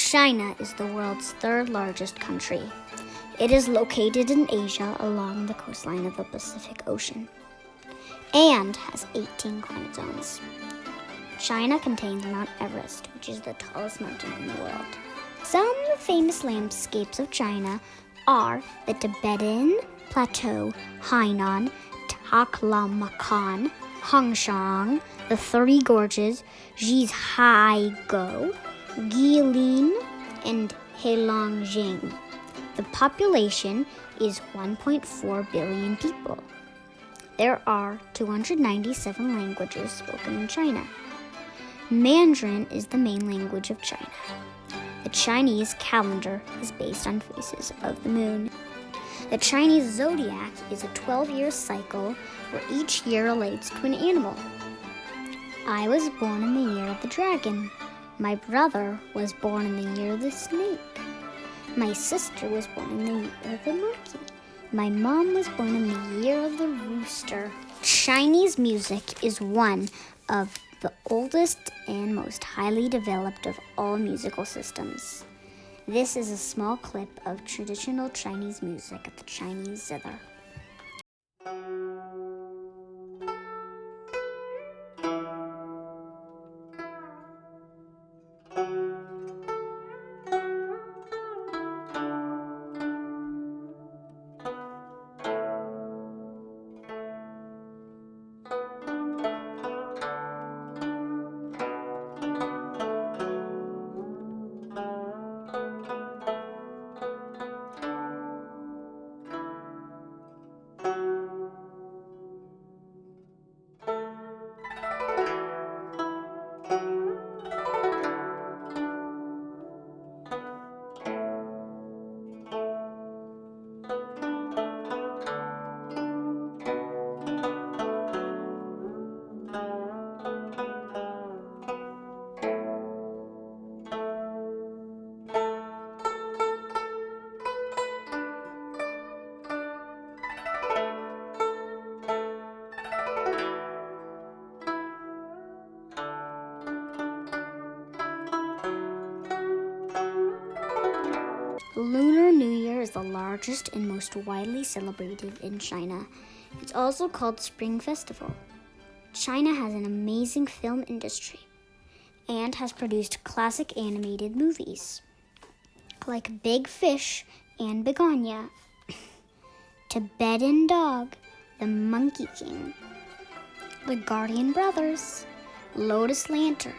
China is the world's third largest country. It is located in Asia along the coastline of the Pacific Ocean and has 18 climate zones. China contains Mount Everest, which is the tallest mountain in the world. Some famous landscapes of China are the Tibetan Plateau, Hainan, Taklamakan, Hongshan, the Three Gorges, Zhizhaigo, Guilin, and Heilongjiang. The population is 1.4 billion people. There are 297 languages spoken in China. Mandarin is the main language of China. The Chinese calendar is based on phases of the moon. The Chinese zodiac is a 12-year cycle where each year relates to an animal. I was born in the year of the dragon. My brother was born in the year of the snake. My sister was born in the year of the monkey. My mom was born in the year of the rooster. Chinese music is one of the oldest and most highly developed of all musical systems. This is a small clip of traditional Chinese music at the Chinese zither. Lunar New Year is the largest and most widely celebrated in China. It's also called Spring Festival. China has an amazing film industry and has produced classic animated movies like Big Fish and Begonia, Tibetan Dog, The Monkey King, The Guardian Brothers, Lotus Lantern,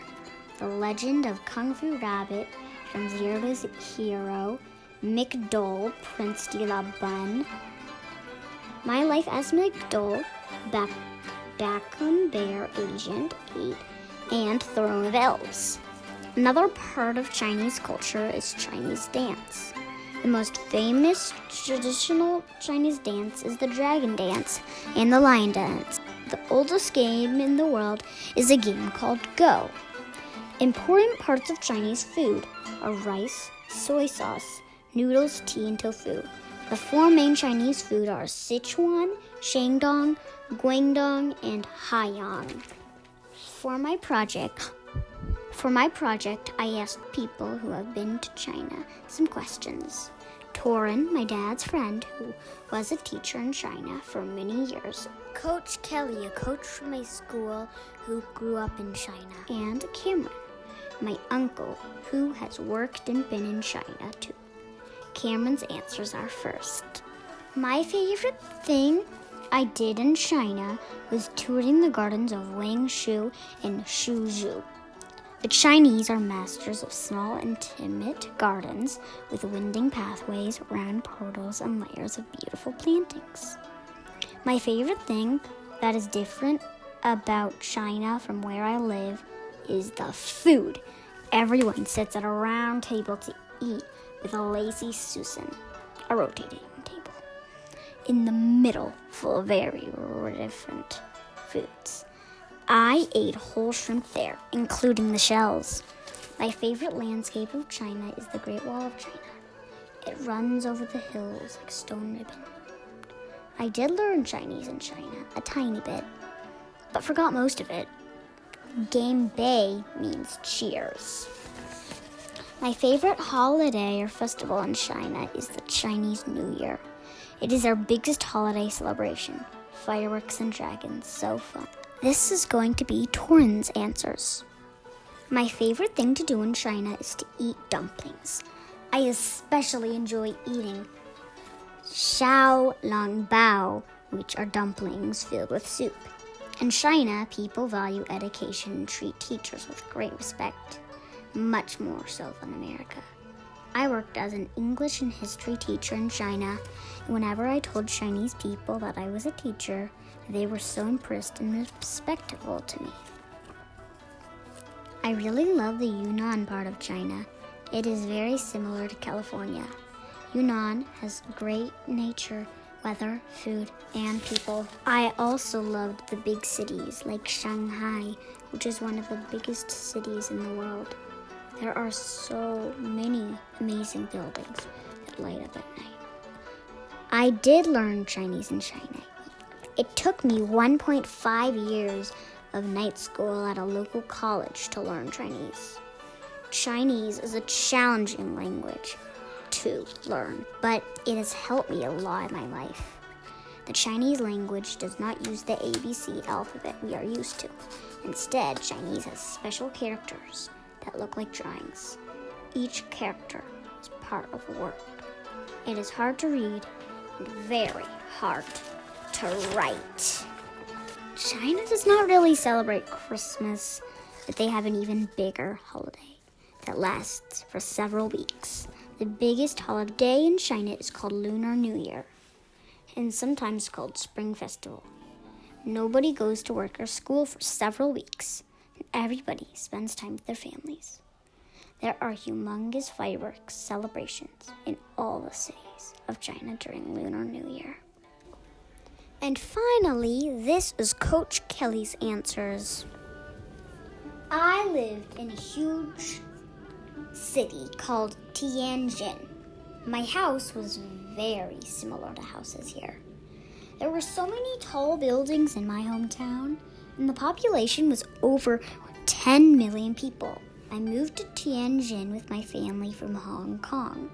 The Legend of Kung Fu Rabbit, From Zero to Hero, McDole, Prince de la Bun, My Life as McDole, Backham Bear Agent 8, and Throne of Elves. Another part of Chinese culture is Chinese dance. The most famous traditional Chinese dance is the Dragon Dance and the Lion Dance. The oldest game in the world is a game called Go. Important parts of Chinese food are rice, soy sauce, noodles, tea, and tofu. The four main Chinese food are Sichuan, Shandong, Guangdong, and Haiyang. For my project, I asked people who have been to China some questions. Torin, my dad's friend, who was a teacher in China for many years. Coach Kelly, a coach from my school who grew up in China. And Cameron, my uncle, who has worked and been in China too. Cameron's answers are first. My favorite thing I did in China was touring the gardens of Wangshu and Suzhou. The Chinese are masters of small, intimate gardens with winding pathways, round portals, and layers of beautiful plantings. My favorite thing that is different about China from where I live is the food. Everyone sits at a round table to eat with a lazy Susan, a rotating table, in the middle full of very different foods. I ate whole shrimp there, including the shells. My favorite landscape of China is the Great Wall of China. It runs over the hills like stone ribbon. I did learn Chinese in China, a tiny bit, but forgot most of it. Game Bay means cheers. My favorite holiday or festival in China is the Chinese New Year. It is our biggest holiday celebration. Fireworks and dragons, so fun. This is going to be Torin's answers. My favorite thing to do in China is to eat dumplings. I especially enjoy eating xiao long bao, which are dumplings filled with soup. In China, people value education and treat teachers with great respect, much more so than America. I worked as an English and history teacher in China, and whenever I told Chinese people that I was a teacher, they were so impressed and respectful to me. I really love the Yunnan part of China. It is very similar to California. Yunnan has great nature, weather, food, and people. I also loved the big cities like Shanghai, which is one of the biggest cities in the world. There are so many amazing buildings that light up at night. I did learn Chinese in China. It took me 1.5 years of night school at a local college to learn Chinese. Chinese is a challenging language to learn, but it has helped me a lot in my life. The Chinese language does not use the ABC alphabet we are used to. Instead, Chinese has special characters that look like drawings. Each character is part of a word. It is hard to read and very hard to write. China does not really celebrate Christmas, but they have an even bigger holiday that lasts for several weeks. The biggest holiday in China is called Lunar New Year, and sometimes called Spring Festival. Nobody goes to work or school for several weeks, and everybody spends time with their families. There are humongous fireworks celebrations in all the cities of China during Lunar New Year. And finally, this is Coach Kelly's answers. I lived in a huge city called Tianjin. My house was very similar to houses here. There were so many tall buildings in my hometown, and the population was over 10 million people. I moved to Tianjin with my family from Hong Kong,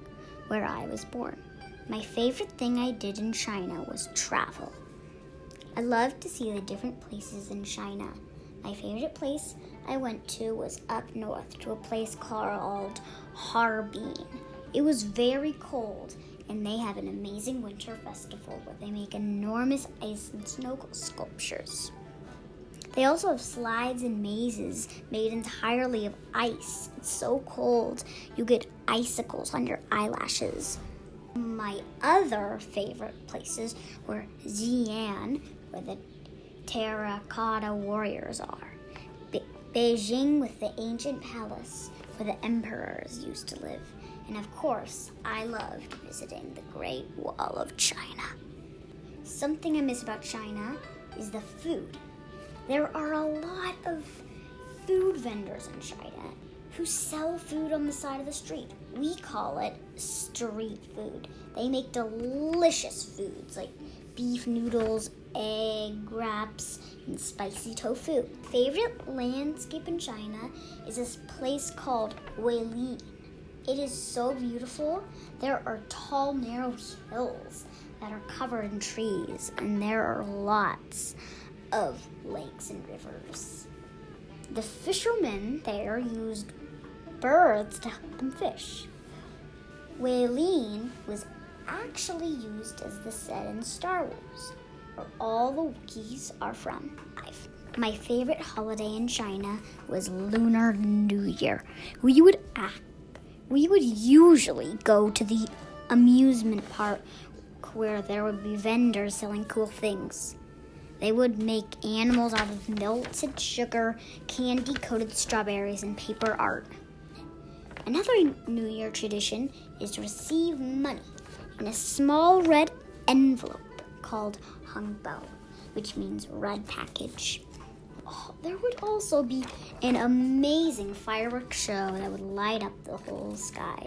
where I was born. My favorite thing I did in China was travel. I loved to see the different places in China. My favorite place I went to was up north to a place called Harbin. It was very cold, and they have an amazing winter festival where they make enormous ice and snow sculptures. They also have slides and mazes made entirely of ice. It's so cold, you get icicles on your eyelashes. My other favorite places were Xi'an, where the terracotta warriors are. Beijing with the ancient palace where the emperors used to live. And of course, I loved visiting the Great Wall of China. Something I miss about China is the food. There are a lot of food vendors in China who sell food on the side of the street. We call it street food. They make delicious foods like beef noodles, egg wraps, and spicy tofu. Favorite landscape in China is this place called Weilin. It is so beautiful. There are tall, narrow hills that are covered in trees, and there are lots of lakes and rivers. The fishermen there used birds to help them fish. Weilin was actually used as the set in Star Wars, where all the Wookiees are from. My favorite holiday in China was Lunar New Year. We would usually go to the amusement park where there would be vendors selling cool things. They would make animals out of melted sugar, candy-coated strawberries, and paper art. Another New Year tradition is to receive money in a small red envelope called hangbao, which means red package. There would also be an amazing fireworks show that would light up the whole sky.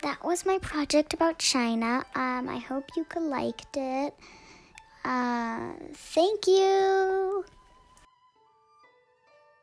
That was my project about China. I hope you liked it. Thank you.